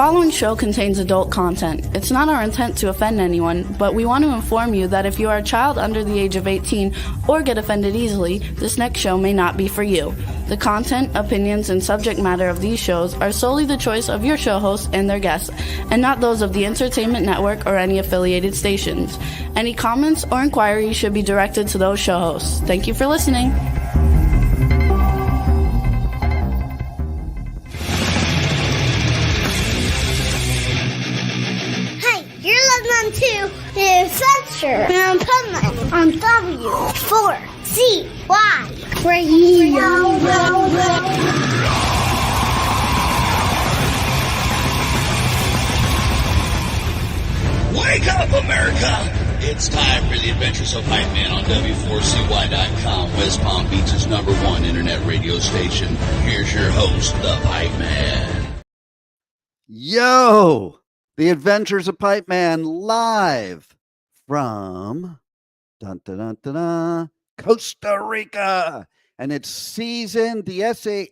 following show contains adult content. It's not our intent to offend anyone, but we want to inform you that if you are a child under the age of 18 or get offended easily, this next show may not be for you. The content, opinions, and subject matter of these shows are solely the choice of your show hosts and their guests, and not those of the Entertainment Network or any affiliated stations. Any comments or inquiries should be directed to those show hosts. Thank you for listening. Listening to the Adventures of Pipeman on W4CY Radio. Wake up, America! It's time for the Adventures of Pipeman on W4CY.com, West Palm Beach's #1 internet radio station. Here's your host, the Pipeman. Yo! The Adventures of Pipeman live from Costa Rica. And it's season 18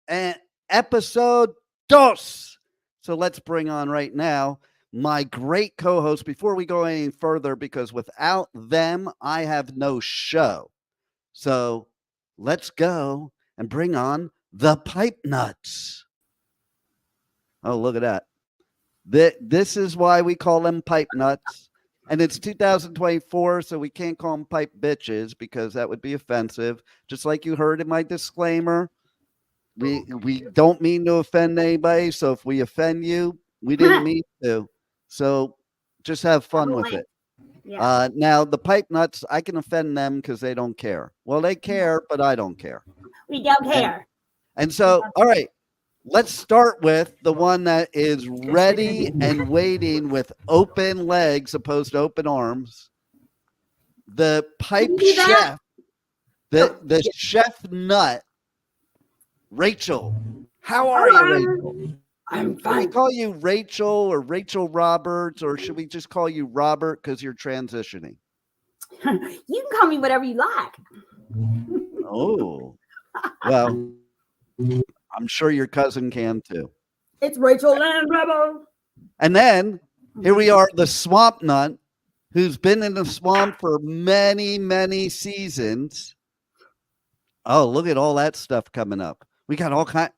and episode 2. So let's bring on right now my great co-host before we go any further, because without them, I have no show. So let's go and bring on the PipeNuts. Oh, look at that. This is why we call them PipeNuts. And it's 2024, so we can't call them pipe bitches because that would be offensive. Just like you heard in my disclaimer, we don't mean to offend anybody. So if we offend you, we didn't mean to. So just have fun with it. Yeah. Now, the PipeNuts, I can offend them because they don't care. Well, they care, but I don't care. We don't care. And so, all right. Let's start with the one that is ready and waiting with open legs opposed to open arms. The pipe chef, the chef nut, Rachel. How are you, Rachel? I'm fine. Should we call you Rachel or Rachel Roberts, or should we just call you Robert because you're transitioning? You can call me whatever you like. Oh, well. I'm sure your cousin can too. It's Rachel Land Rebel. And then here we are, the swamp nut, who's been in the swamp for many, many seasons. Oh, look at all that stuff coming up. We got all kind.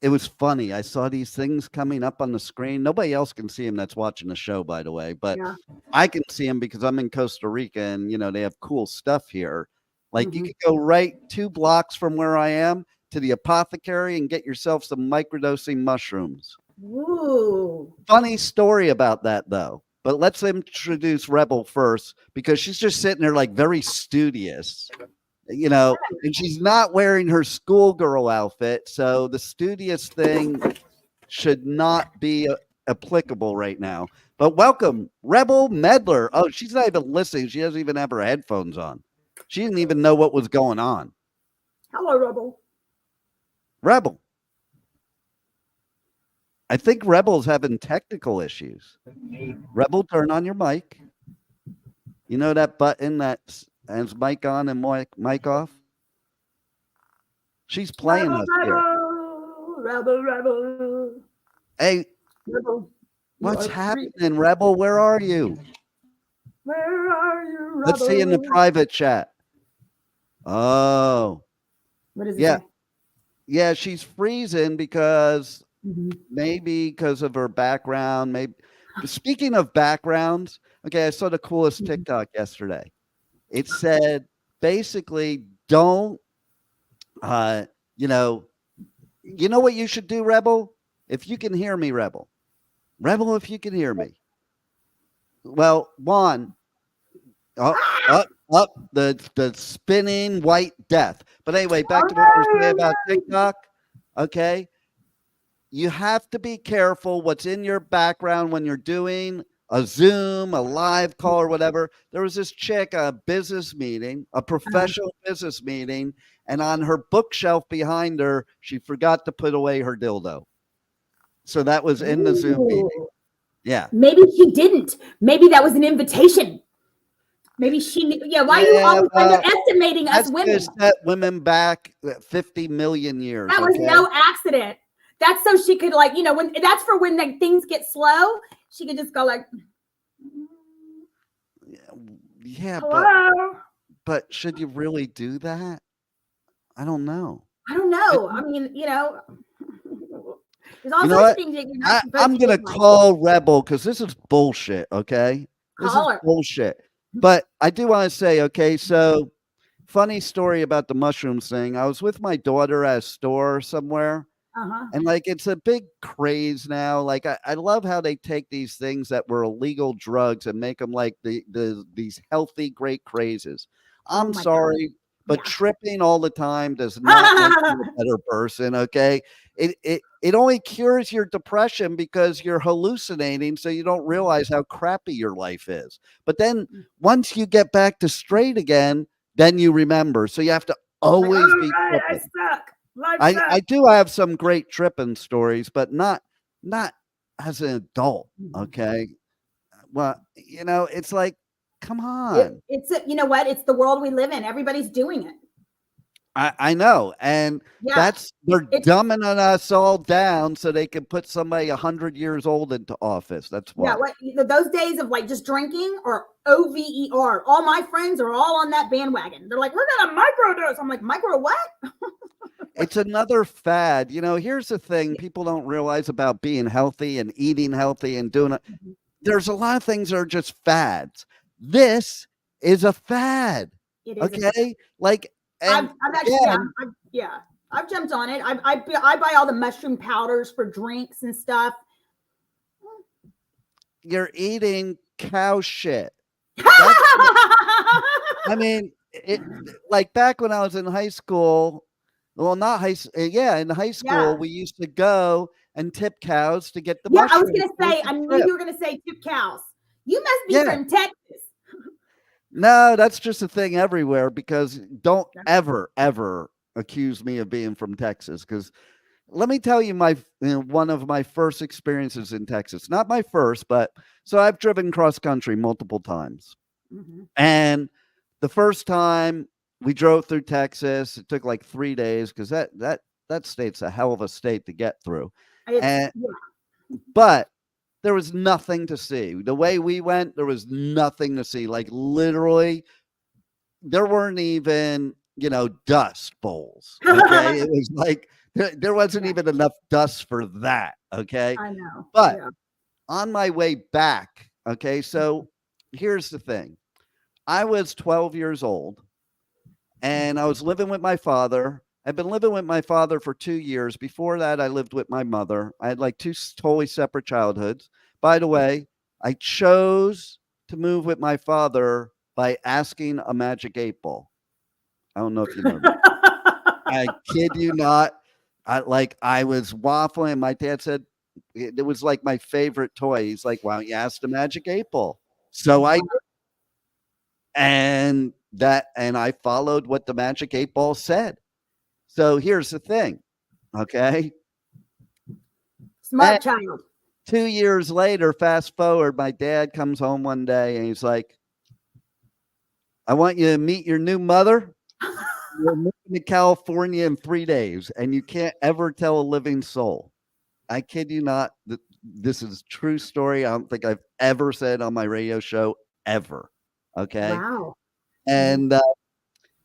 It was funny. I saw these things coming up on the screen. Nobody else can see them that's watching the show, by the way, but yeah. I can see them because I'm in Costa Rica, and they have cool stuff here. Like you could go right 2 blocks from where I am to the apothecary and get yourself some microdosing mushrooms. Ooh. Funny story about that, though. But let's introduce Rebel first, because she's just sitting there like very studious, and she's not wearing her schoolgirl outfit. So the studious thing should not be applicable right now. But welcome, Rebel Medler. Oh, she's not even listening. She doesn't even have her headphones on. She didn't even know what was going on. Hello, Rebel. Rebel. I think Rebel's having technical issues. Rebel, turn on your mic. You know that button that has mic on and mic off? She's playing us here. Rebel. Hey, Rebel. What's happening, Rebel? Where are you? Where are you, Rebel? Let's see in the private chat. Oh. What is it? Yeah. Yeah, she's freezing because maybe because of her background. Maybe. Speaking of backgrounds, okay, I saw the coolest TikTok yesterday. It said basically don't, you know what you should do, Rebel? If you can hear me, Rebel, if you can hear me. Well, Juan, up, the spinning white death. But anyway, back to what we're saying about TikTok. Okay. You have to be careful what's in your background when you're doing a Zoom, a live call, or whatever. There was this chick, a business meeting, a professional business meeting, and on her bookshelf behind her, she forgot to put away her dildo. So that was in the Zoom meeting. Yeah. Maybe she didn't. Maybe that was an invitation. Maybe she knew. Yeah, why are you always underestimating us women? Set women back 50 million years. That was no accident. That's so she could like, when that's for when like things get slow, she could just go like, yeah, hello. but should you really do that? I don't know. I don't know. I mean, there's all You know sorts what? of things that you're not supposed I'm to gonna do, like, call Rebel because this is bullshit. Okay, this call is her. bullshit. But I do want to say, okay, so funny story about the mushrooms thing. I was with my daughter at a store somewhere, Uh-huh. and like it's a big craze now. Like I love how they take these things that were illegal drugs and make them like these healthy, great crazes. Oh I'm my sorry, but Yeah. tripping all the time does not make you a better person. Okay, it only cures your depression because you're hallucinating, so you don't realize how crappy your life is. But then once you get back to straight again, then you remember. So you have to always Like, be right, I tripping. suck. Life I sucks. do have some great tripping stories, but not as an adult. Okay. Well, it's like, come on. You know what? It's the world we live in. Everybody's doing it. I know. And Yeah. they're dumbing us all down so they can put somebody 100 years old into office. That's why. Yeah. Those days of like just drinking or OVER. All my friends are all on that bandwagon. They're like, we're gonna microdose. I'm like, micro what? It's another fad. Here's the thing people don't realize about being healthy and eating healthy and doing it. There's a lot of things that are just fads. This is a fad. It is. Okay. Like, I've actually, I've jumped on it. I buy all the mushroom powders for drinks and stuff. You're eating cow shit. I mean, like back when I was in high school. Well, not high. In high school, we used to go and tip cows to get the mushrooms. I was going to say, I knew you were going to say tip cows. You must be from Texas. No, that's just a thing everywhere because don't ever accuse me of being from Texas because let me tell you one of my first experiences in Texas. Not my first, but so I've driven cross country multiple times. And the first time we drove through Texas, it took like 3 days because that state's a hell of a state to get through. But there was nothing to see. The way we went, there was nothing to see. Like literally, there weren't even, dust bowls. Okay. It was like there wasn't even enough dust for that. Okay. I know. But on my way back, okay, so here's the thing. I was 12 years old and I was living with my father. I've been living with my father for 2 years. Before that, I lived with my mother. I had like 2 totally separate childhoods. By the way, I chose to move with my father by asking a magic 8 ball. I don't know if you know that. I kid you not. I was waffling. My dad said it was like my favorite toy. He's like, why don't you ask the magic 8 ball? So I and I followed what the magic 8 ball said. So here's the thing, okay? Smart child. 2 years later, fast forward, my dad comes home one day and he's like, I want you to meet your new mother. We're moving to California in 3 days, and you can't ever tell a living soul. I kid you not. This is a true story. I don't think I've ever said on my radio show ever. Okay. Wow. And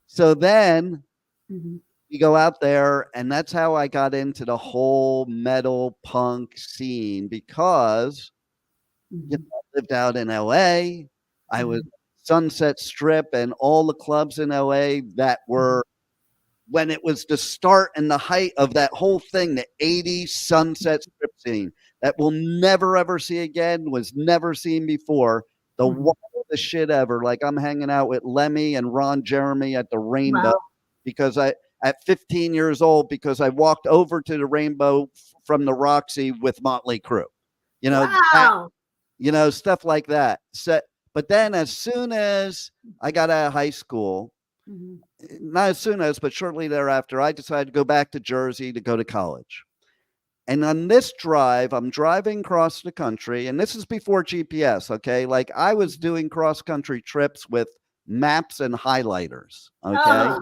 so then you go out there, and that's how I got into the whole metal punk scene because I lived out in LA. I was Sunset Strip and all the clubs in LA that were when it was the start and the height of that whole thing, the 80s Sunset Strip scene that we'll never ever see again, was never seen before. The wildest shit ever. Like I'm hanging out with Lemmy and Ron Jeremy at the Rainbow because at 15 years old, because I walked over to the Rainbow from the Roxy with Motley Crue, stuff like that. So, but then as soon as I got out of high school, not as soon as, but shortly thereafter, I decided to go back to Jersey to go to college. And on this drive, I'm driving across the country, and this is before GPS, okay? Like I was doing cross-country trips with maps and highlighters, okay?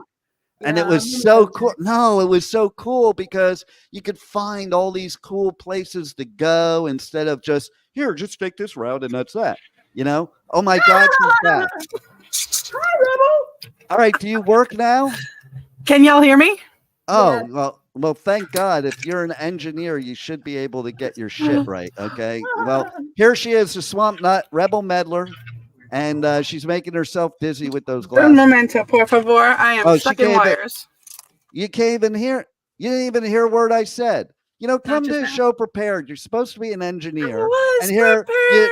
And it was so cool. No, it was so cool because you could find all these cool places to go instead of just take this route and that's that. Oh my God, she's back. Hi, Rebel. All right, do you work now? Can y'all hear me? Oh, well, thank God. If you're an engineer, you should be able to get your shit right. Okay. Well, here she is, the swamp nut, Rebel Meddler, and she's making herself dizzy with those glasses. Un momento, por favor. I am stuck in wires. You can't even hear. You didn't even hear a word I said. Come to the show prepared. You're supposed to be an engineer. And here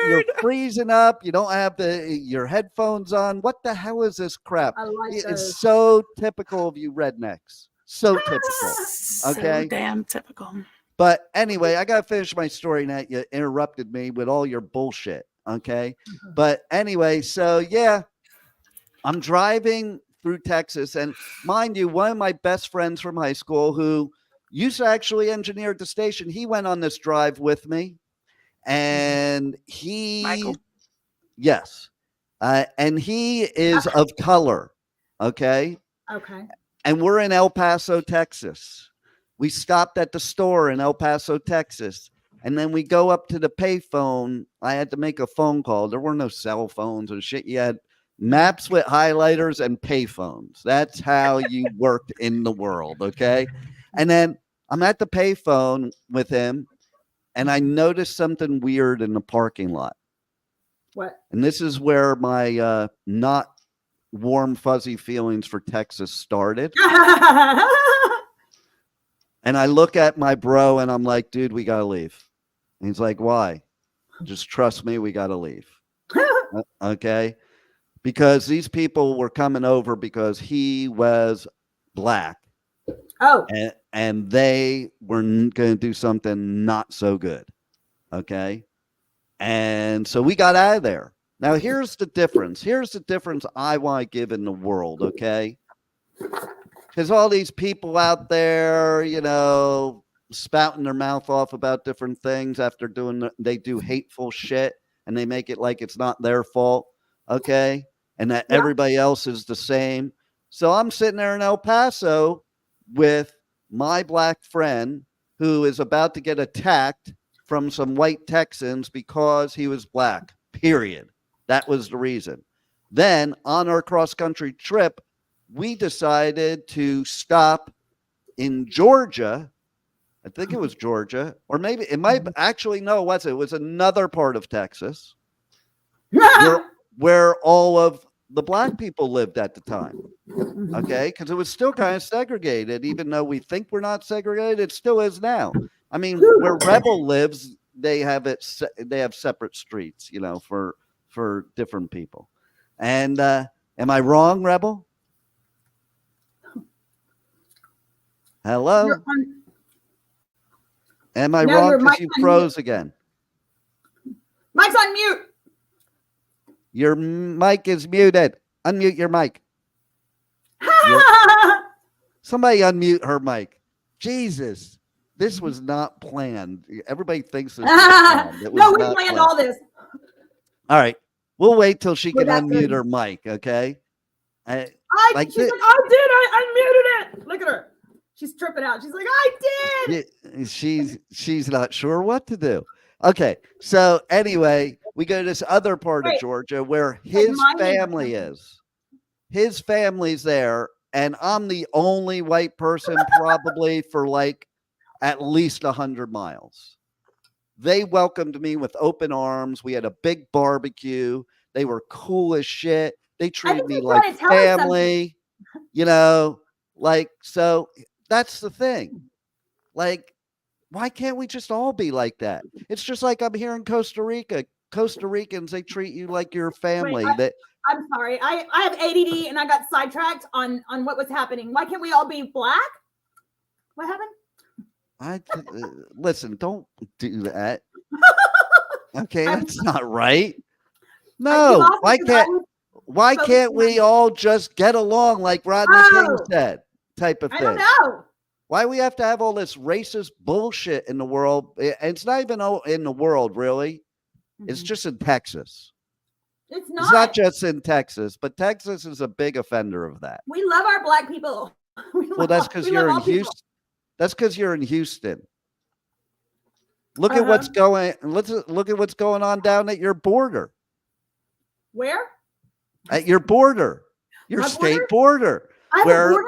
you're freezing up. You don't have your headphones on. What the hell is this crap? It's so typical of you rednecks. So typical. Okay. So damn typical. But anyway, I gotta finish my story now. You interrupted me with all your bullshit. Okay. But anyway, so yeah, I'm driving through Texas, and mind you, one of my best friends from high school who used to actually engineer at the station, he went on this drive with me, and Michael. Yes, and he is of color. Okay. And we're in El Paso, Texas. We stopped at the store in El Paso, Texas. And then we go up to the payphone. I had to make a phone call. There were no cell phones or shit. You had maps with highlighters and payphones. That's how you worked in the world. Okay. And then I'm at the payphone with him, and I noticed something weird in the parking lot. What? And this is where my not warm, fuzzy feelings for Texas started. And I look at my bro and I'm like, dude, we got to leave. And he's like, why? Just trust me, we got to leave. Okay. Because these people were coming over because he was black. Oh. And they were going to do something not so good. Okay. And so we got out of there. Now, here's the difference. Here's the difference I want to give in the world. Okay. Because all these people out there, spouting their mouth off about different things after they do hateful shit and they make it like it's not their fault. Okay. And that everybody else is the same. So I'm sitting there in El Paso with my black friend who is about to get attacked from some white Texans because he was black, period. That was the reason. Then on our cross-country trip, we decided to stop in Georgia. I think it was Georgia, or maybe it might actually, no, it was another part of Texas where all of the black people lived at the time. Okay. Because it was still kind of segregated, even though we think we're not segregated, it still is now. I mean, where Rebel lives, they have separate streets, for different people. And am I wrong, Rebel? Hello? Am I wrong because you froze again? Mike's on mute. Your mic is muted. Unmute your mic. Somebody unmute her mic. Jesus, this was not planned. Everybody thinks this was planned. No, we planned all this. All right. We'll wait till she can unmute her mic, okay? She's like, I did. I unmuted it. Look at her. She's tripping out. She's like, I did. She's not sure what to do. Okay. So anyway, we go to this other part of Georgia where his family is. His family's there, and I'm the only white person probably for like at least 100 miles. They welcomed me with open arms. We had a big barbecue. They were cool as shit. They treated me like family, so that's the thing. Like, why can't we just all be like that? It's just like I'm here in Costa Rica. Costa Ricans, they treat you like your family. I'm sorry. I have ADD and I got sidetracked on what was happening. Why can't we all be black? What happened? Listen, don't do that. Okay, that's not right. No, why can't we all just get along like Rodney King said, type of thing? I don't know. Why we have to have all this racist bullshit in the world? It's not even in the world, really. It's just in Texas. It's not. It's not just in Texas, but Texas is a big offender of that. We love our black people. Well, that's because you're in Houston. That's because you're in Houston. Look at what's going. Let's look at what's going on down at your border. Where? At your border, your state border. I have a border?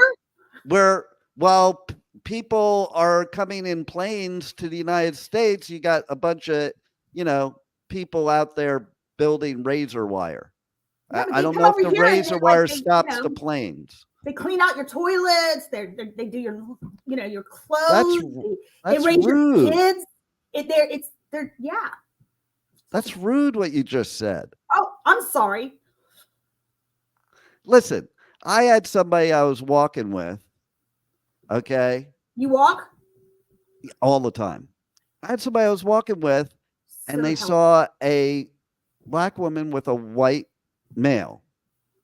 Where while people are coming in planes to the United States, you got a bunch of people out there building razor wire. Yeah, I don't know if the razor wire stops the planes. They clean out your toilets. They do your clothes. They raise rude. Your kids. They're That's rude what you just said. Oh, I'm sorry. Listen, I had somebody I was walking with. Okay. You walk? All the time. I had somebody I was walking with, and they saw a black woman with a white male.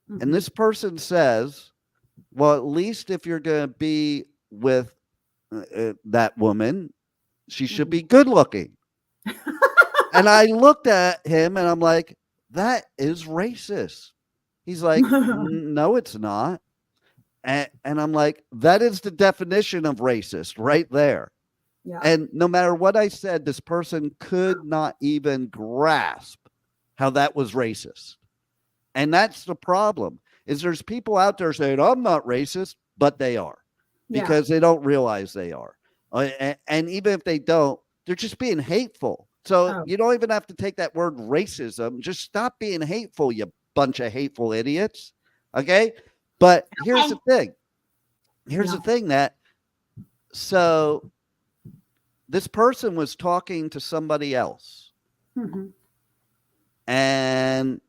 Mm-hmm. And this person says, well, at least if you're going to be with that woman, she should be good looking. And I looked at him and I'm like, that is racist. He's like, no, it's not. And I'm like, that is the definition of racist right there. Yeah. And no matter what I said, this person could not even grasp how that was racist. And that's the problem, is there's people out there saying, I'm not racist, but they are, because they don't realize they are. And even if they don't, they're just being hateful. So you don't even have to take that word racism. Just stop being hateful, you bunch of hateful idiots. Okay? But here's the thing. Here's the thing so this person was talking to somebody else. Mm-hmm. And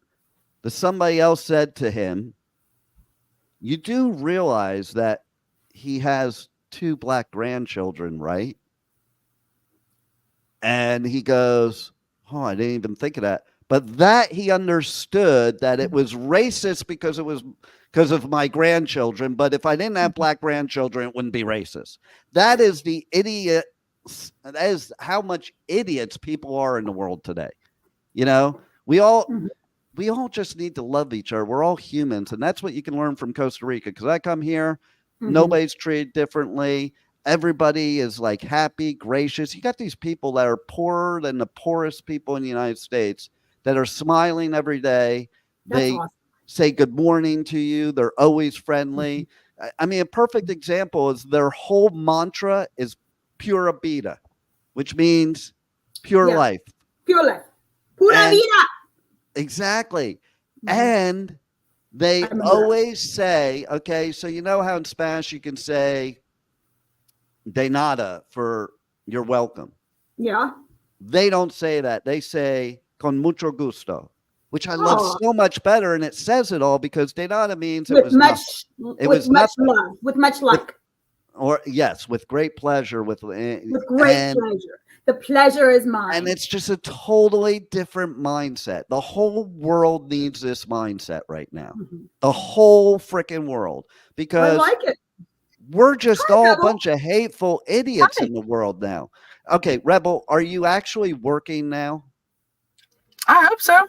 the somebody else said to him, you do realize that he has 2 black grandchildren, right? And he goes, oh, I didn't even think of that. But that he understood that it was racist because of my grandchildren. But if I didn't have black grandchildren, it wouldn't be racist. That is the idiot. That is how much idiots people are in the world today. We all just need to love each other. We're all humans. And that's what you can learn from Costa Rica. Because I come here, nobody's treated differently. Everybody is like happy, gracious. You got these people that are poorer than the poorest people in the United States that are smiling every day. They say good morning to you. They're always friendly. I mean, a perfect example is their whole mantra is pura vida, which means pure life. Pure life. Pura vida. Exactly. And they always say, okay, so you know how in Spanish you can say de nada for you're welcome. Yeah. They don't say that. They say con mucho gusto, which I love so much better. And it says it all because de nada means with much love, with much luck. With great pleasure. With great pleasure. The pleasure is mine. And it's just a totally different mindset. The whole world needs this mindset right now. Mm-hmm. The whole freaking world. Because I like it. We're just all a bunch of hateful idiots in the world now. Okay, Rebel, are you actually working now? I hope so.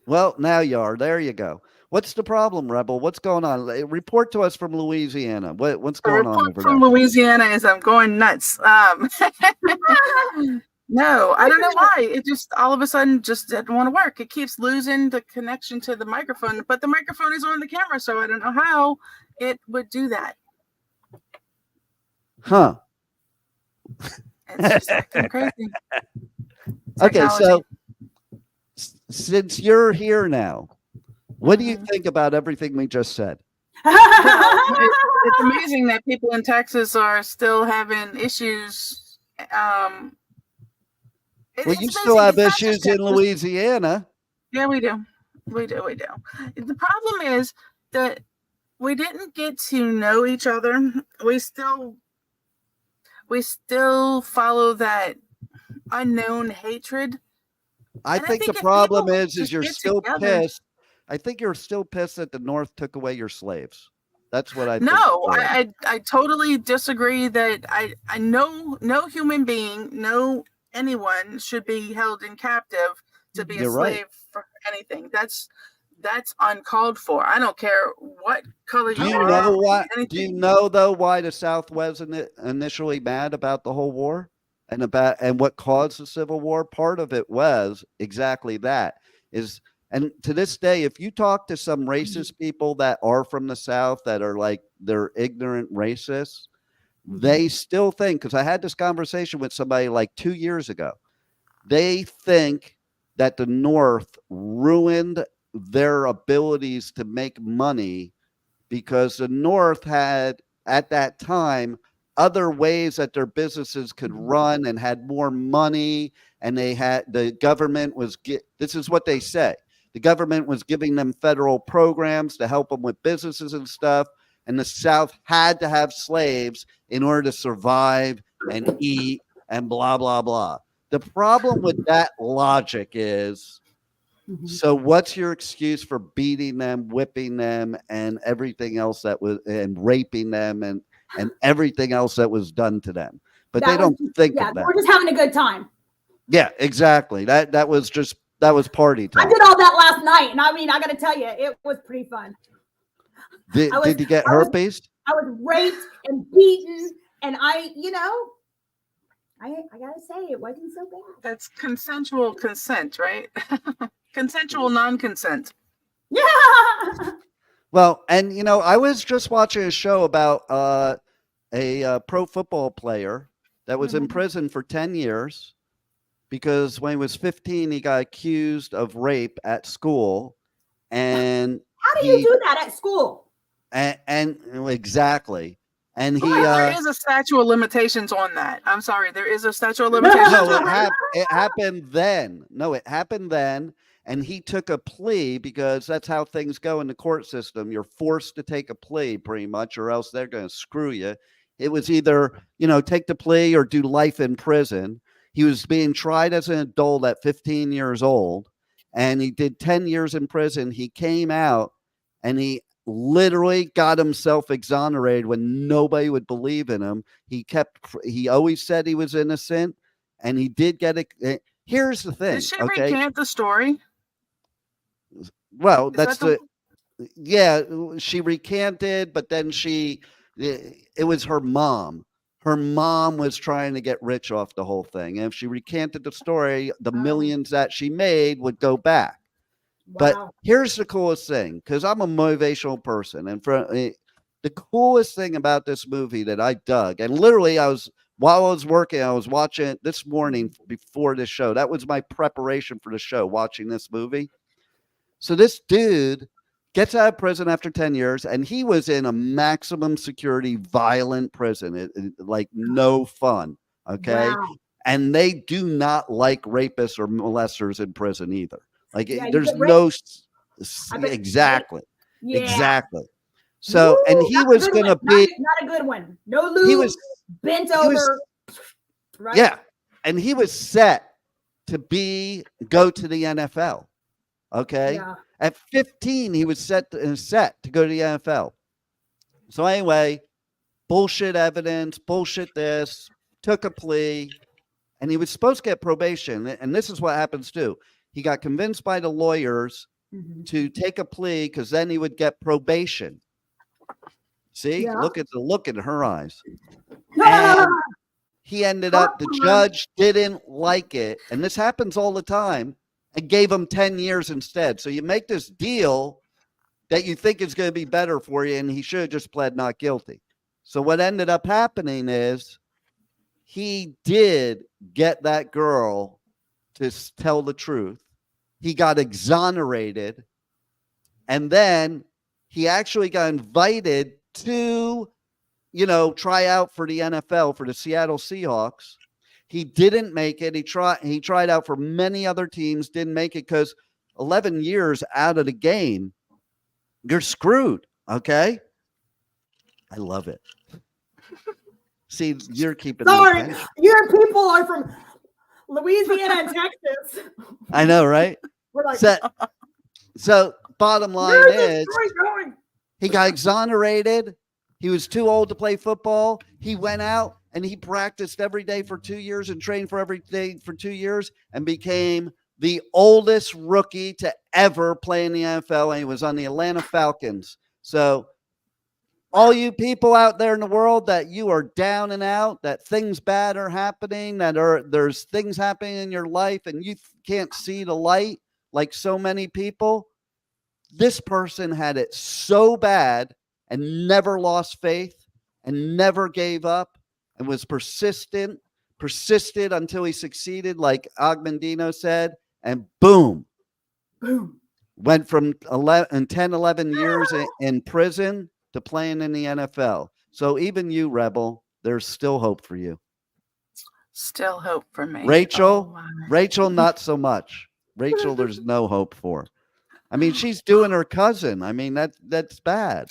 Well, now you are. There you go. What's the problem, Rebel? What's going on? Report to us from Louisiana. What's going on over there? From Louisiana is I'm going nuts. No, I don't know why. It just all of a sudden just didn't want to work. It keeps losing the connection to the microphone, but the microphone is on the camera, so I don't know how it would do that. Huh. It's just acting crazy. Okay, so since you're here now, what do you think about everything we just said? It's amazing that people in Texas are still having issues. Well, you still have issues in Louisiana. Yeah, we do. We do. The problem is that we didn't get to know each other. We still follow that unknown hatred. I think the problem is you're still pissed. I think you're still pissed that the North took away your slaves. That's what I think. No, I totally disagree that I know no human being, no anyone should be held in captive to be a slave for anything. That's uncalled for. I don't care what color Do you you are. know what? Do anything. you know though why the South wasn't initially mad about the whole war and what caused the Civil War? Part of it was exactly that. And to this day, if you talk to some racist people that are from the South that are like they're ignorant racists, they still think, because I had this conversation with somebody like 2 years ago, they think that the North ruined their abilities to make money because the North had at that time other ways that their businesses could run and had more money, and the government was this is what they say. The government was giving them federal programs to help them with businesses and stuff, and the South had to have slaves in order to survive and eat and blah blah blah. The problem with that logic is, so what's your excuse for beating them, whipping them, and everything else and raping them and everything else that was done to them? But they don't think of that. We're just having a good time. Yeah, exactly. That was party time. I did all that last night, and I mean, I got to tell you, it was pretty fun. Did you get herpes? I was raped and beaten, and I gotta say, it wasn't so bad. That's consensual consent, right? Consensual non-consent. Yeah. Well, and I was just watching a show about a pro football player that was in prison for 10 years because when he was 15, he got accused of rape at school. And how do you do that at school? And exactly. And there is a statute of limitations on that. I'm sorry, there is a statute of limitations. No, it happened then. No, it happened then. And he took a plea because that's how things go in the court system. You're forced to take a plea pretty much, or else they're going to screw you. It was either, take the plea or do life in prison. He was being tried as an adult at 15 years old, and he did 10 years in prison. He came out and he literally got himself exonerated when nobody would believe in him. He always said he was innocent, and he did get it. Here's the thing. Did she recant the story? Well, she recanted, but then it was her mom. Her mom was trying to get rich off the whole thing. And if she recanted the story, the millions that she made would go back. Wow. But here's the coolest thing, because I'm a motivational person. And the coolest thing about this movie that I dug, and literally while I was working, I was watching it this morning before this show. That was my preparation for the show, watching this movie. So this dude gets out of prison after 10 years, and he was in a maximum security violent prison. Like no fun, okay? Wow. And they do not like rapists or molesters in prison either. Like there's no... Exactly. Yeah. Exactly. So, and he was going to be... Not a good one. No lube, he was bent over. Right? Yeah. And he was set to go to the NFL. Okay. Yeah. At 15, he was set to go to the NFL. So anyway, bullshit evidence, bullshit this, took a plea, and he was supposed to get probation. And this is what happens too. He got convinced by the lawyers to take a plea because then he would get probation. See, look at the look in her eyes. And he ended up, the judge didn't like it. And this happens all the time. And gave him 10 years instead. So you make this deal that you think is going to be better for you, and he should have just pled not guilty. So what ended up happening is he did get that girl to tell the truth. He got exonerated, and then he actually got invited to, try out for the NFL for the Seattle Seahawks. He didn't make it. He tried out for many other teams, didn't make it because 11 years out of the game, you're screwed. Okay. I love it. See, you're keeping. Sorry, your people are from Louisiana and Texas. I know, right? We're like, so bottom line is he got exonerated. He was too old to play football. He went out and he practiced every day for 2 years and trained for every day for 2 years and became the oldest rookie to ever play in the NFL, and he was on the Atlanta Falcons. So all you people out there in the world that you are down and out, that things bad are happening, there's things happening in your life and you can't see the light like so many people, this person had it so bad and never lost faith and never gave up and was persisted until he succeeded, like Agmendino said, and boom, went from 11 years in prison to playing in the NFL. So even you, Rebel, there's still hope for you. Still hope for me. Rachel, not so much. Rachel, there's no hope for. I mean, she's doing her cousin. I mean, that's bad.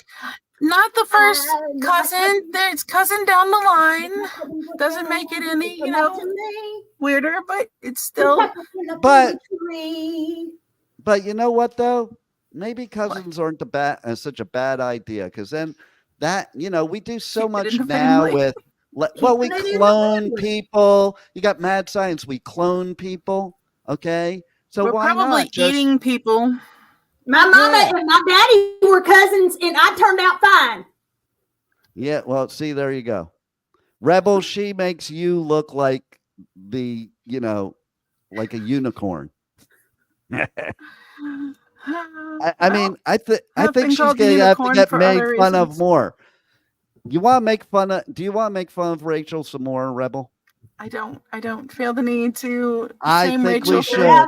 Not the first cousin. There's cousin down the line. Doesn't make it any, weirder, but it's still. But you know what though? Maybe cousins aren't such a bad idea, because then that we do so much now with. Well, we clone people. You got mad science. We clone people. Okay, so we're why probably not eating people. My mama and my daddy were cousins, and I turned out fine. Yeah, well, see, there you go. Rebel, she makes you look like like a unicorn. I mean, I think she's going to have to get made fun of more. Do you want to make fun of Rachel some more, Rebel? I don't feel the need to. I think Rachel we should.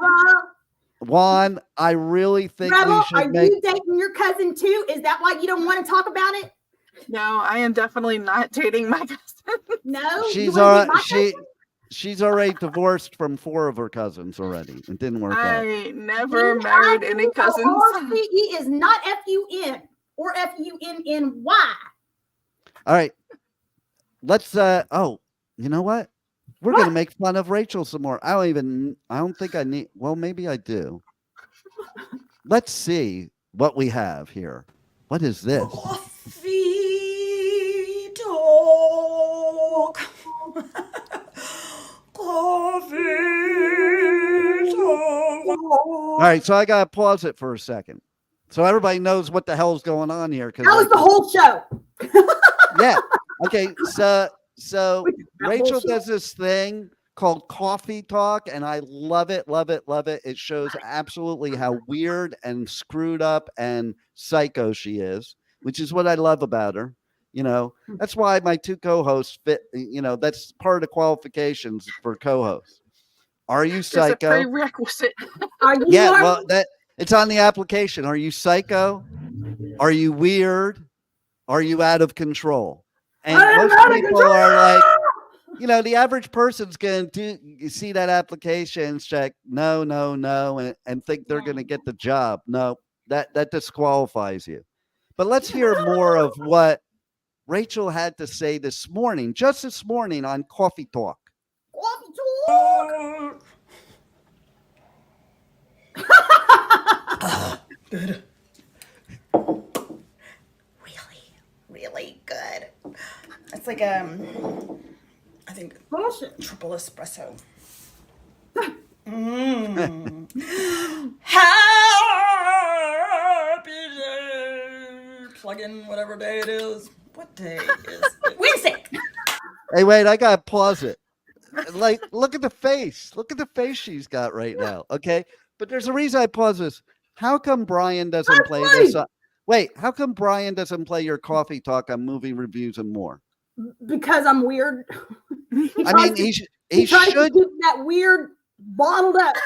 Juan, I really think Rebel, we should you dating your cousin too? Is that why you don't want to talk about it? No, I am definitely not dating my cousin. No, she's already divorced from 4 of her cousins already. It didn't work out. I never married any cousins. He is not FUN or FUNNY. All right, let's. Oh, you know what? We're going to make fun of Rachel some more. I don't think I need. Well, maybe I do. Let's see what we have here. What is this? Coffee talk. Coffee talk. All right, so I got to pause it for a second, so everybody knows what the hell is going on here. That was the whole show. Yeah. Okay. So Rachel does this thing called Coffee Talk, and I love it, love it, love it. It shows absolutely how weird and screwed up and psycho she is, which is what I love about her. That's why my 2 co-hosts fit. That's part of the qualifications for co-hosts. Are you psycho? It's a prerequisite. Well, it's on the application. Are you psycho? Are you weird? Are you out of control? And most people are like, the average person's going to see that application, check no, and think they're going to get the job. No, that disqualifies you. But let's hear more of what Rachel had to say just this morning on Coffee Talk. Coffee Talk. Good. Really good. It's like I think triple espresso. Happy day. Plug in whatever day it is. What day is it? Wednesday. Hey, wait, I gotta pause it. Like, look at the face. Look at the face she's got right now. Okay, but there's a reason I pause this. How come Brian doesn't play this? Wait, how come Brian doesn't play your Coffee Talk on Movie Reviews and More? Because I'm weird. He should keep that weird bottled up.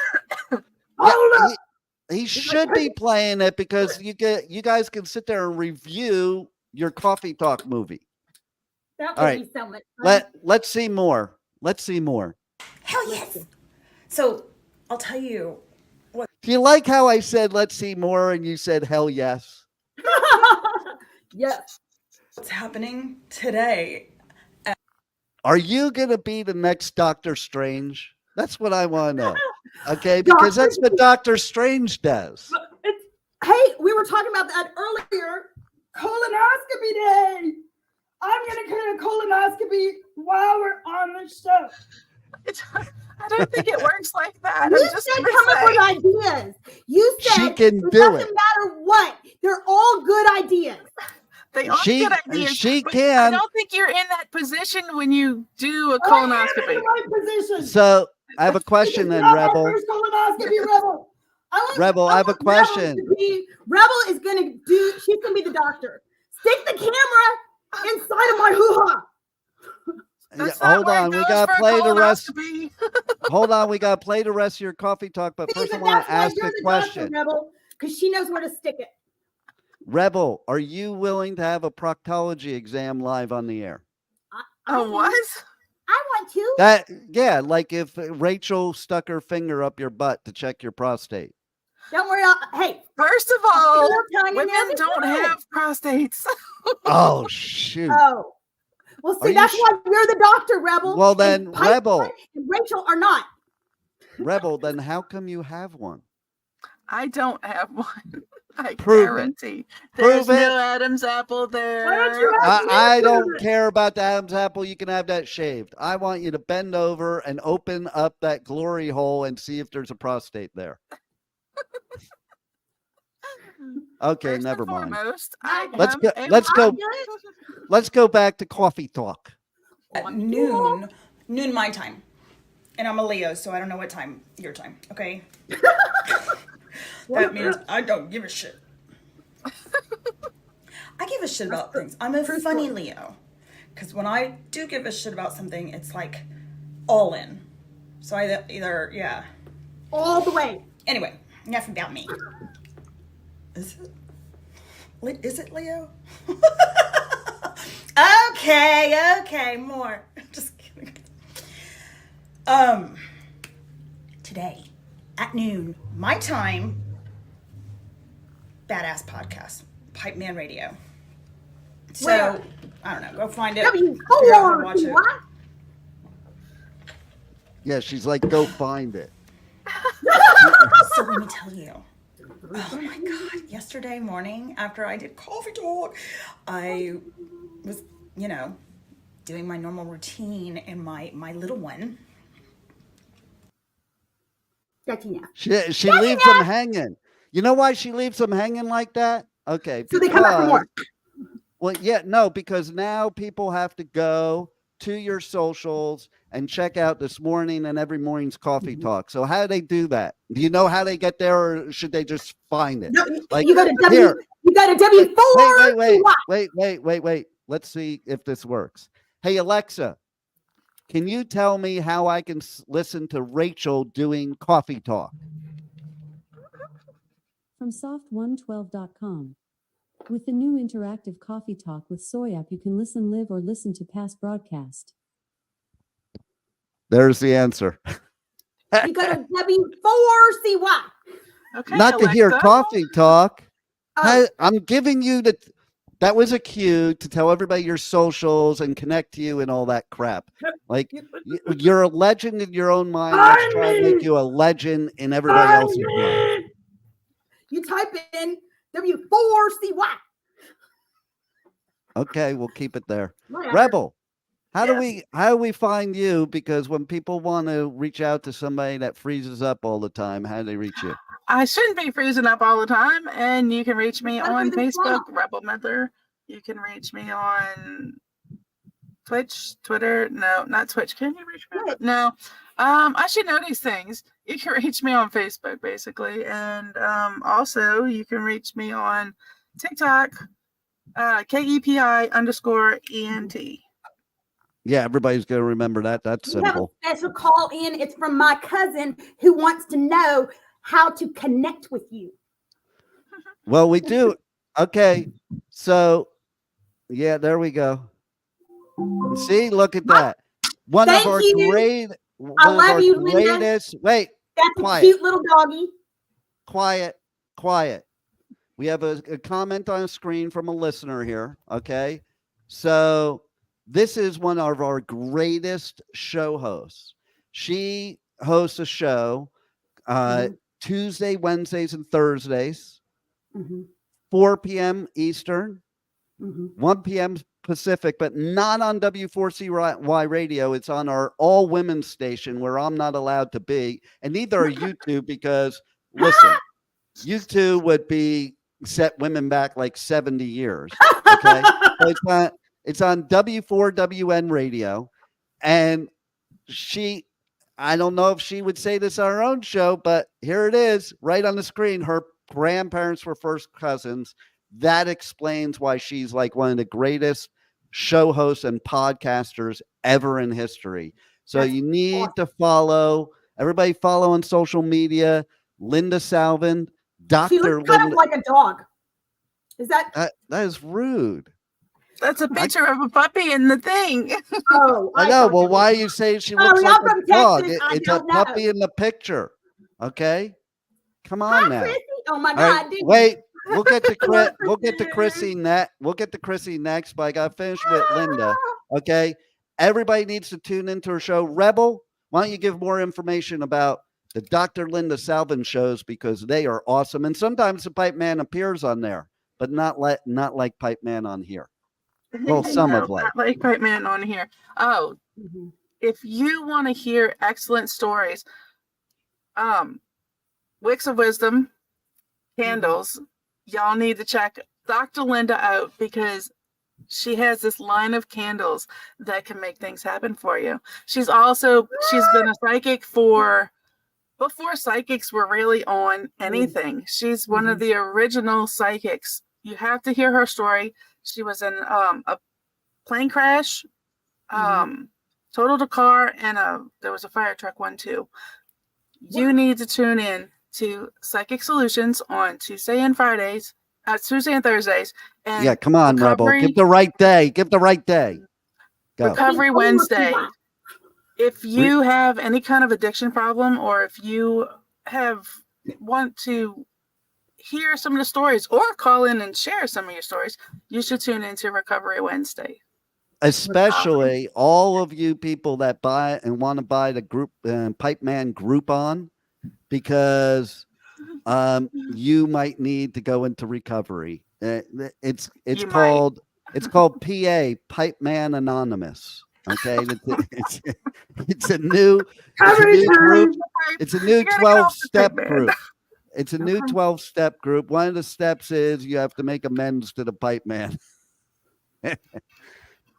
He should be playing it, because you guys can sit there and review your Coffee Talk movie. That would be so much fun. Let's see more. Hell yes. So I'll tell you what. Do you like how I said let's see more and you said hell yes? Yes. What's happening today? Are you going to be the next Doctor Strange? That's what I want to know. Okay, because that's what Doctor Strange does. Hey, we were talking about that earlier. Colonoscopy day. I'm going to get a colonoscopy while we're on the show. I don't think it works like that. You said come up with ideas. You said She can it do doesn't it. matter what. They're all good ideas. They are good ideas. She but can. I don't think you're in that position when you do a I am in colonoscopy. the right position. So I have a question then, Rebel. First colonoscopy, Rebel. Rebel, I have a question. Rebel is gonna do. She's gonna be the doctor. Stick the camera inside of my hoo-ha. Hold on, we gotta play the rest. Hold on, we gotta play the rest of your coffee talk. But first, I want to ask a question. Rebel, because she knows where to stick it. Rebel, are you willing to have a proctology exam live on the air? What? I want to. Like if Rachel stuck her finger up your butt to check your prostate. Don't worry. Hey, first of all, women don't have prostates. Oh shoot. Oh. Well, see, that's why you're the doctor, Rebel. Well, then, Rebel. And Rachel are not. Rebel, then how come you have one? I don't have one. I Prove guarantee. it. There's Prove no it. Adam's apple there. Why don't you I don't care about the Adam's apple. You can have that shaved. I want you to bend over and open up that glory hole and see if there's a prostate there. Okay, First never and mind. foremost, Let's go back to coffee talk. At noon my time. And I'm a Leo, so I don't know what time your time, okay? That means I don't give a shit. I give a shit about things. I'm a funny Leo. Because when I do give a shit about something, it's like all in. So I either, yeah. All the way. Anyway, enough about me. Is it Leo? Okay, more. Just kidding. Today at noon, my time, badass podcast, Pipeman Radio. So, Where? I don't know, go find it. W4, Watch it. what? Yeah, she's like, go find it. So let me tell you. Oh my God. Yesterday morning, after I did coffee talk, I was, doing my normal routine, and my little one. She leaves them hanging. You know why she leaves them hanging like that? Okay. So they come back from work. Well, yeah, no, because now people have to go to your socials and check out this morning and every morning's coffee talk. So how do they do that? Do you know how they get there, or should they just find it? No, like, you got a W4. Wait. Let's see if this works. Hey, Alexa, can you tell me how I can listen to Rachel doing coffee talk? From soft112.com. With the new interactive coffee talk with Soy app, you can listen live or listen to past broadcast. There's the answer. You go to W4CY. Okay, Not Alexa. to hear coffee talk. Oh. I'm giving you that was a cue to tell everybody your socials and connect to you and all that crap. Like, you're a legend in your own mind. Let's try to make you a legend in everybody else's mind. You type in W4CY. Okay, we'll keep it there. Whatever. Rebel, how do we find you? Because when people want to reach out to somebody that freezes up all the time, how do they reach you? I shouldn't be freezing up all the time, and you can reach me on Facebook, Rebel Mother. You can reach me on Twitch, Twitter. No, not Twitch. Can you reach me? No. I should know these things. You can reach me on Facebook, basically, and also you can reach me on TikTok, KEPI_ENT. Yeah, everybody's going to remember that. That's We have a simple. special call in. It's from my cousin who wants to know how to connect with you. Well, we do. Okay, so yeah, there we go. See, look at that. One Thank of our you. great. I love you, Linda. Greatest. Wait, That's quiet. a cute little doggy. Quiet. We have a comment on a screen from a listener here. Okay, so this is one of our greatest show hosts. She hosts a show Tuesday, Wednesdays, and Thursdays, 4 p.m. Eastern, 1 p.m. Pacific, but not on W4CY radio. It's on our all women's station where I'm not allowed to be, and neither are you two, because listen, you two would be set women back like 70 years. Okay. So it's on W4WN radio, and I don't know if she would say this on her own show, but here it is right on the screen. Her grandparents were first cousins. That explains why she's like one of the greatest show hosts and podcasters ever in history. So you need to follow, everybody follow on social media, Linda Salvin, Dr. She looks kind of like a dog. Is that is rude. That's a picture of a puppy in the thing. Oh, I know. Well, why are you saying she looks like a dog? It's a puppy in the picture. Okay. Come on now. Chrissy. Oh my God. Right, wait. We'll get to Chrissy next. We'll get to Chrissy next, but I got to finish with Linda. Okay. Everybody needs to tune into her show. Rebel, why don't you give more information about the Dr. Linda Salvin shows, because they are awesome. And sometimes the Pipe Man appears on there, but not like Pipe Man on here. Well, some of not like Pipe Man on here. Oh, if you want to hear excellent stories, Wicks of Wisdom, candles, y'all need to check Dr. Linda out, because she has this line of candles that can make things happen for you. She's been a psychic before psychics were really on anything. She's one of the original psychics. You have to hear her story. She was in a plane crash, totaled a car, and there was a fire truck one too. You need to tune in to Psychic Solutions on Tuesday and Thursdays. And yeah, come on, Rebel. Give the right day. Go. Recovery Wednesday. If you have any kind of addiction problem, or if you want to hear some of the stories, or call in and share some of your stories, you should tune into Recovery Wednesday. Especially all of you people that buy and want to buy the group Pipe Man Groupon, because you might need to go into recovery. It's called PA, Pipe Man Anonymous. Okay, it's a new group. It's a new 12-step group. It's a new 12-step group. One of the steps is you have to make amends to the Pipe Man.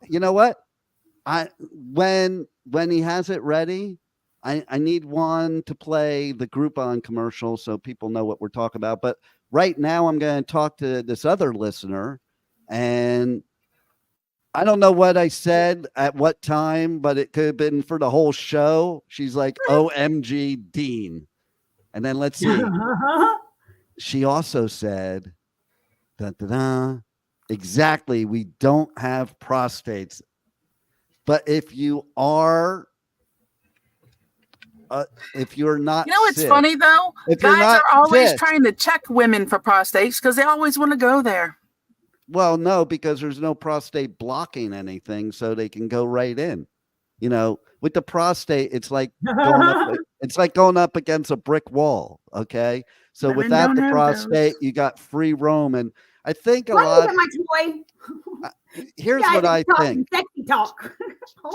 You know what? When he has it ready, I need one to play the Groupon commercial so people know what we're talking about. But right now I'm going to talk to this other listener, and I don't know what I said at what time, but it could have been for the whole show. She's like, OMG, Dean. And then let's see. She also said, exactly, we don't have prostates. But if you are, if you're not, it's funny though. Guys are always trying to check women for prostates because they always want to go there. Well, no, because there's no prostate blocking anything, so they can go right in. With the prostate, it's like going up against a brick wall. Okay, so without the prostate, you got free roam, and I think a lot. Here's what I think. Sexy talk.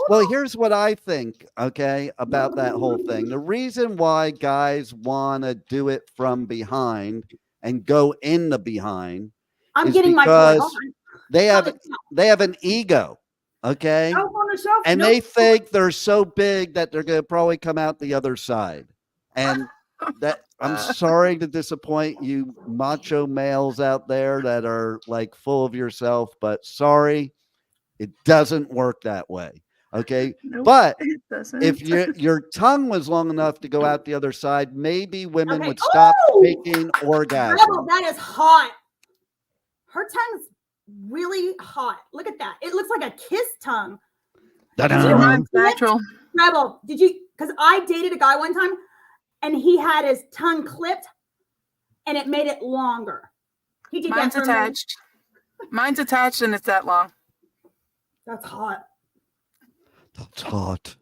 Well, here's what I think. Okay, about that whole thing. The reason why guys want to do it from behind and go in the behind. I'm getting my point. They have an ego, okay? And they think they're so big that they're going to probably come out the other side. And I'm sorry to disappoint you macho males out there that are like full of yourself, but sorry, it doesn't work that way. Okay. Nope, but if your tongue was long enough to go out the other side, maybe women would stop faking orgasm. That is hot. Her tongue's really hot. Look at that. It looks like a kiss tongue. Mine's natural. Rebel, because I dated a guy one time and he had his tongue clipped and it made it longer. He did Mine's attached. Mine's attached and it's that long. That's hot. That's hot.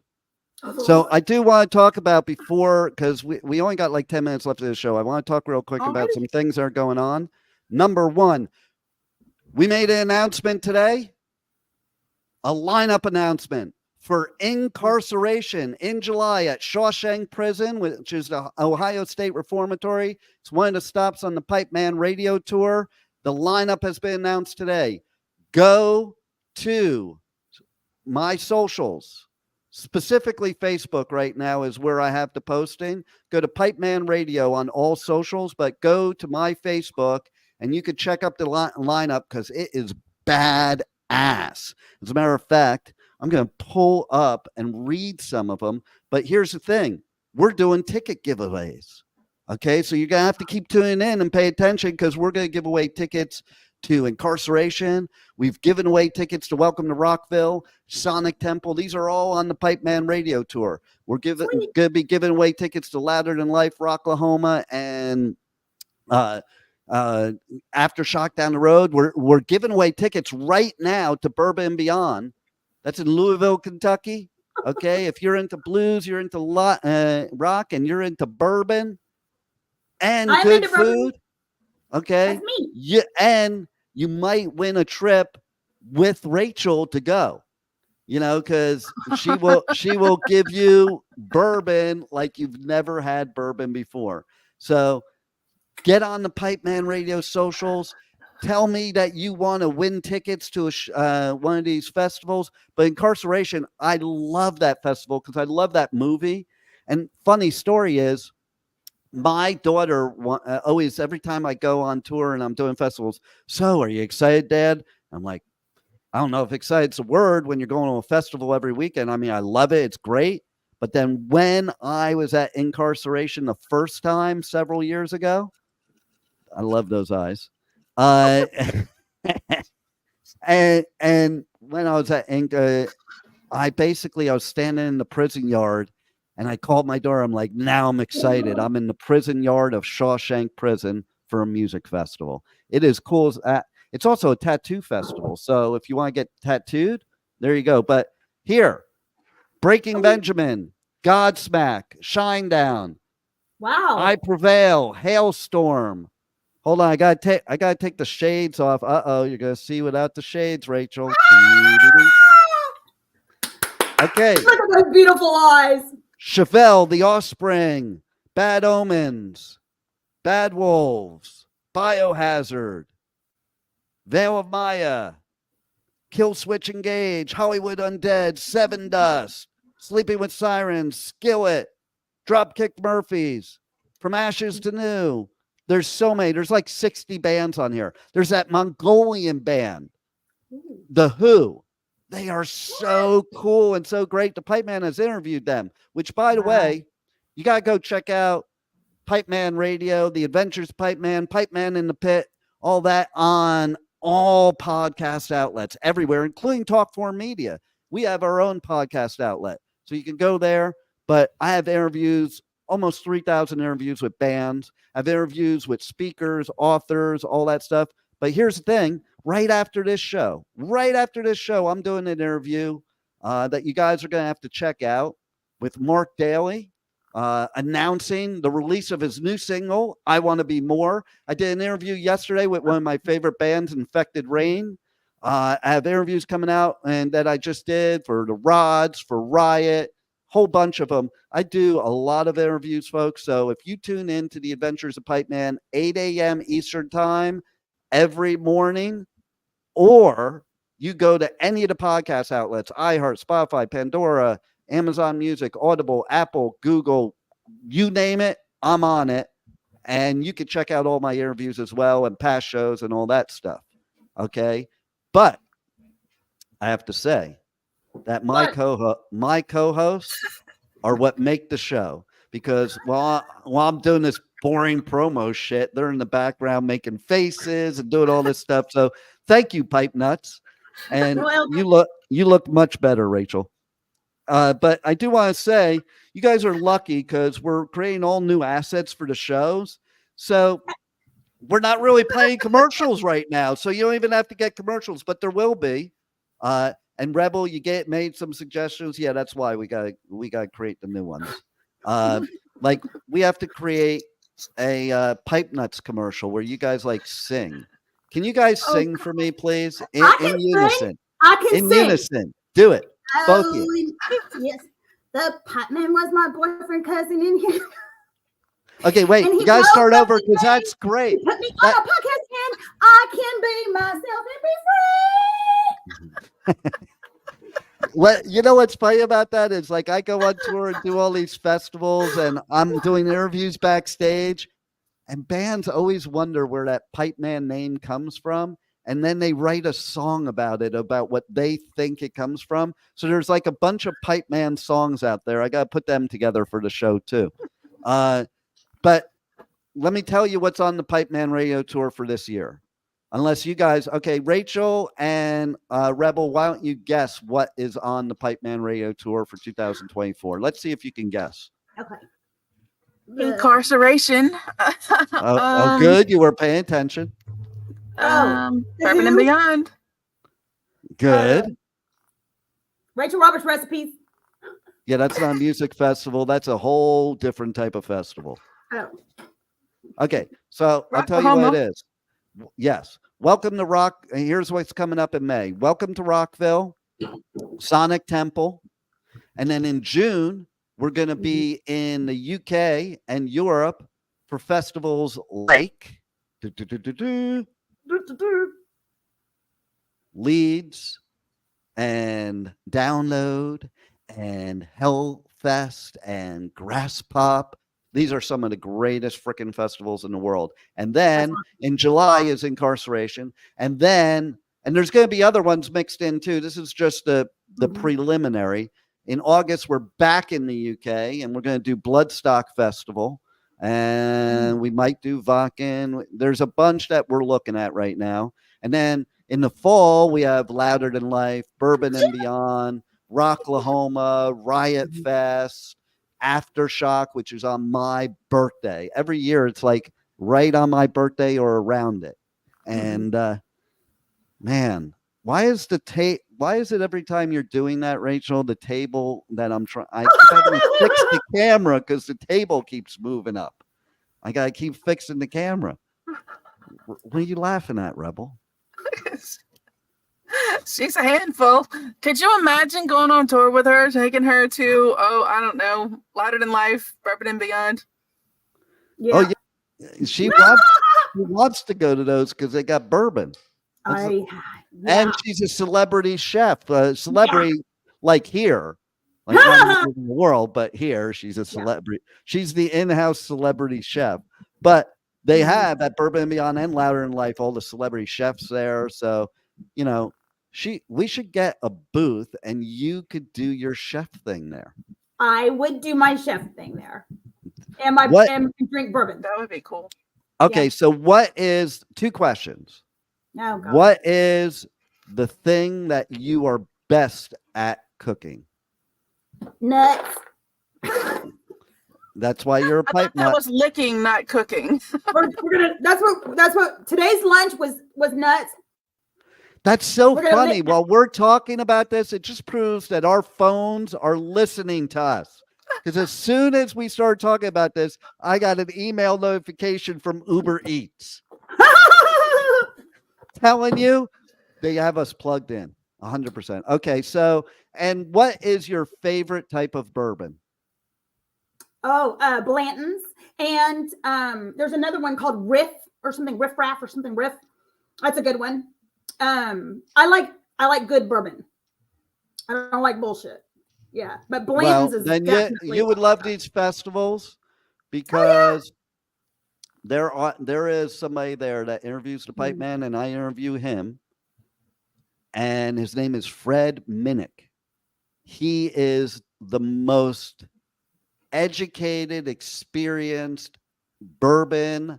So I do want to talk about before, because we only got like 10 minutes left of the show. I want to talk real quick about some things that are going on. Number one, we made an announcement today. a lineup announcement for incarceration in July at Shawshank Prison, which is the Ohio State Reformatory. It's one of the stops on the Pipeman Radio Tour. The lineup has been announced today. Go to my socials, specifically Facebook right now is where I have the posting. Go to Pipeman Radio on all socials, but go to my Facebook and you can check up the lineup because it is badass. As a matter of fact, I'm going to pull up and read some of them. But here's the thing. We're doing ticket giveaways. Okay, so you're going to have to keep tuning in and pay attention because we're going to give away tickets to incarceration. We've given away tickets to Welcome to Rockville, Sonic Temple. These are all on the Pipeman Radio Tour. We're going to be giving away tickets to Louder Than Life, Rocklahoma, and Aftershock down the road. We're giving away tickets right now to Bourbon and Beyond. That's in Louisville, Kentucky. Okay, if you're into blues, you're into rock, and you're into bourbon and good food. Okay, that's me. Yeah, and you might win a trip with Rachel to go. You know, because she will give you bourbon like you've never had bourbon before. So get on the Pipeman Radio socials. Tell me that you want to win tickets to one of these festivals. But Incarceration, I love that festival because I love that movie. And funny story is, my daughter always, every time I go on tour and I'm doing festivals, so are you excited, Dad? I'm like, I don't know if excited's a word when you're going to a festival every weekend. I mean, I love it. It's great. But then when I was at Incarceration the first time several years ago, I love those eyes. And when I was at Inca, I was standing in the prison yard and I called my door. I'm like, now I'm excited. I'm in the prison yard of Shawshank Prison for a music festival. It is cool. It's also a tattoo festival. So if you want to get tattooed, there you go. But here, Breaking Benjamin, Godsmack, Shinedown. Wow. I Prevail, Hailstorm. Hold on, I gotta take the shades off. You're gonna see without the shades, Rachel. Okay. Look at those beautiful eyes. Chevelle, The Offspring, Bad Omens, Bad Wolves, Biohazard, Veil of Maya, Kill Switch Engage, Hollywood Undead, Seven Dust, Sleeping with Sirens, Skillet, Dropkick Murphys, From Ashes to New. There's so many. There's like 60 bands on here. There's that Mongolian band, The Who. They are so cool and so great. The Pipeman has interviewed them, which, by the way, you got to go check out Pipeman Radio, The Adventures of Pipeman, Pipeman in the Pit, all that on all podcast outlets everywhere, including Talkform Media. We have our own podcast outlet, so you can go there. But I have interviews, almost 3,000 interviews with bands. I have interviews with speakers, authors, all that stuff. But here's the thing. Right after this show, I'm doing an interview that you guys are going to have to check out with Mark Daly, announcing the release of his new single, I Want to Be More. I did an interview yesterday with one of my favorite bands, Infected Rain. I have interviews coming out and that I just did for the Rods, for Riot, whole bunch of them. I do a lot of interviews, folks. So if you tune in to the Adventures of Pipeman, 8 a.m. Eastern time every morning, or you go to any of the podcast outlets, iHeart, Spotify, Pandora, Amazon Music, Audible, Apple, Google, you name it, I'm on it. And you can check out all my interviews as well and past shows and all that stuff. Okay. But I have to say that my co-hosts are what make the show, because while I'm doing this boring promo shit, they're in the background making faces and doing all this stuff. So thank you, PipeNuts. And you look much better, Rachel. But I do want to say you guys are lucky because we're creating all new assets for the shows. So we're not really playing commercials right now. So you don't even have to get commercials, but there will be. And Rebel, you made some suggestions. Yeah, that's why we gotta create the new ones. Like we have to create a PipeNuts commercial where you guys like sing. Can you guys sing for me, please? In unison. I can in sing. unison. Do it. Both of Oh, you. yes. The Pipeman was my boyfriend, cousin in here. Okay, wait. And he You guys start broke up over with because me. that's He great. put me That- on a podcast and I can be myself and be free. What you know what's funny about that is like I go on tour and do all these festivals and I'm doing interviews backstage and bands always wonder where that Pipeman name comes from. And then they write a song about it, about what they think it comes from. So there's like a bunch of Pipeman songs out there. I got to put them together for the show too. But let me tell you what's on the Pipeman Radio Tour for this year. Unless you guys, okay, Rachel and Rebel, why don't you guess what is on the Pipeman Radio Tour for 2024? Let's see if you can guess. Okay. Incarceration. Good. You were paying attention. Pipeman and Beyond. Good. Rachel Roberts recipes. Yeah, that's not a music festival. That's a whole different type of festival. Oh. Okay, so I'll tell you what it is. Yes. Welcome to Rock. Here's what's coming up in May. Welcome to Rockville, Sonic Temple. And then in June, we're going to be in the UK and Europe for festivals like Leeds and Download and Hellfest and Grass Pop. These are some of the greatest freaking festivals in the world. And then in July is Incarceration. And then, and there's going to be other ones mixed in too. This is just the preliminary. In August, we're back in the UK and we're going to do Bloodstock Festival. And we might do Vakken. There's a bunch that we're looking at right now. And then in the fall, we have Louder Than Life, Bourbon and Beyond, Rocklahoma, Riot Fest, Aftershock, which is on my birthday. Every year it's like right on my birthday or around it. And man, why is it every time you're doing that, Rachel, the table that I keep having to fix the camera because the table keeps moving up. I gotta keep fixing the camera. What are you laughing at, Rebel? She's a handful. Could you imagine going on tour with her, taking her to, I don't know, Louder Than Life, Bourbon and Beyond? Yeah. Oh, yeah. She wants to go to those because they got bourbon. And she's a celebrity chef, like here, like not in the world, but here she's a celebrity. She's the in-house celebrity chef. But they have at Bourbon and Beyond and Louder Than Life all the celebrity chefs there. So, you know, we should get a booth and you could do your chef thing there. I would do my chef thing there. And drink bourbon. That would be cool. Okay, so what is two questions? Oh, God. What is the thing that you are best at cooking? Nuts. That's why you're a pipe nut. That was licking, not cooking. That's what today's lunch was nuts. That's so funny. While we're talking about this, it just proves that our phones are listening to us. Because as soon as we start talking about this, I got an email notification from Uber Eats. Telling you, they have us plugged in 100%. Okay, so, and what is your favorite type of bourbon? Blanton's. And there's another one called Riff or something, Riff Raff or something Riff. That's a good one. I like good bourbon. I don't like bullshit. Yeah, but Blanton's is then definitely you would love these festivals because there is somebody there that interviews the pipe man, and I interview him, and his name is Fred Minnick. He is the most educated, experienced bourbon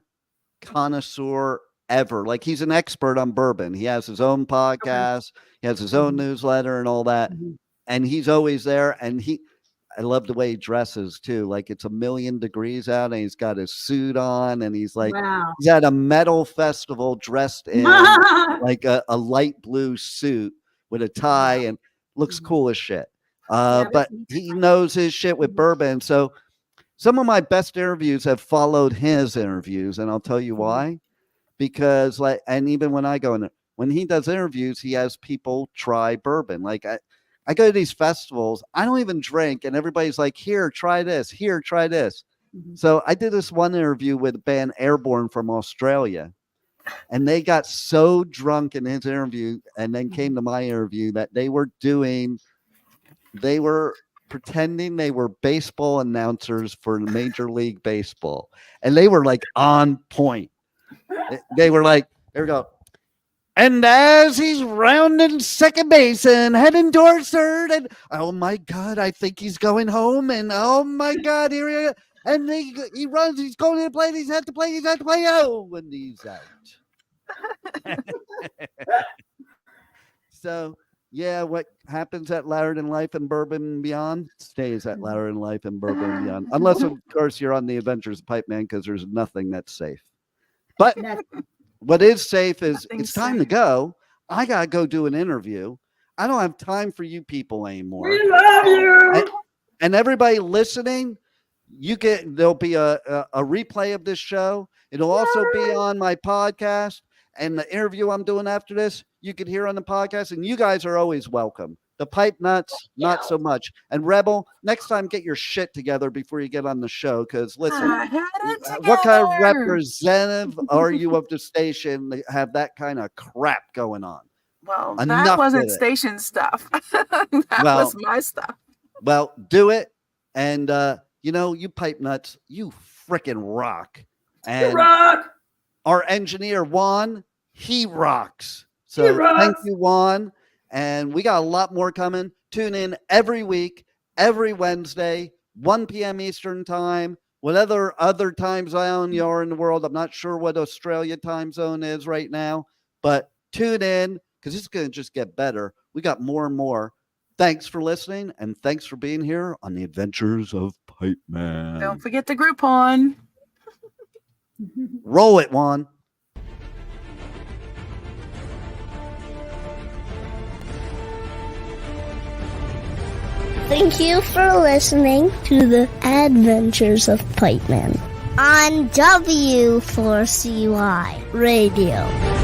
connoisseur ever. Like, he's an expert on bourbon. He has his own podcast, he has his own newsletter and all that. And he's always there. And I love the way he dresses too. Like, it's 1,000,000 degrees out and he's got his suit on and he's like, he's at a metal festival dressed in like a light blue suit with a tie and looks cool as shit. But he knows his shit with bourbon. So some of my best interviews have followed his interviews, and I'll tell you why. Because and even when I go in there, when he does interviews, he has people try bourbon. Like I go to these festivals, I don't even drink, and everybody's like, here, try this. Here, try this. So I did this one interview with the band Airborne from Australia, and they got so drunk in his interview and then came to my interview that they were pretending they were baseball announcers for Major League Baseball. And they were like on point. They were like, there we go. And as he's rounding second base and heading towards third, and oh my God, I think he's going home. And oh my God, here he is. And he runs, he's going to the plate, he's at the plate, oh, and he's out. So, yeah, what happens at Louder Than Life and Bourbon and Beyond stays at Louder Than Life and Bourbon and Beyond. Unless, of course, you're on the Adventures of Pipeman, because there's nothing that's safe. But what is safe is it's time to go. I got to go do an interview. I don't have time for you people anymore. We love you. And everybody listening, there'll be a replay of this show. It'll also be on my podcast, and the interview I'm doing after this, you can hear on the podcast, and you guys are always welcome. The PipeNuts, not so much. And Rebel, next time get your shit together before you get on the show, because listen, what kind of representative are you of the station that have that kind of crap going on? Well, Enough that wasn't with it. station stuff. That was my stuff. Well, do it. And, you PipeNuts, you freaking rock. And rock. Our engineer, Juan, he rocks. So thank you, Juan. And we got a lot more coming. Tune in every week, every Wednesday, 1 p.m. Eastern time, whatever other time zone you're in the world. I'm not sure what Australia time zone is right now, but tune in because it's going to just get better. We got more and more. Thanks for listening, and thanks for being here on the Adventures of Pipeman. Don't forget the Groupon. Roll it, Juan. Thank you for listening to the Adventures of Pipeman on W4CY Radio.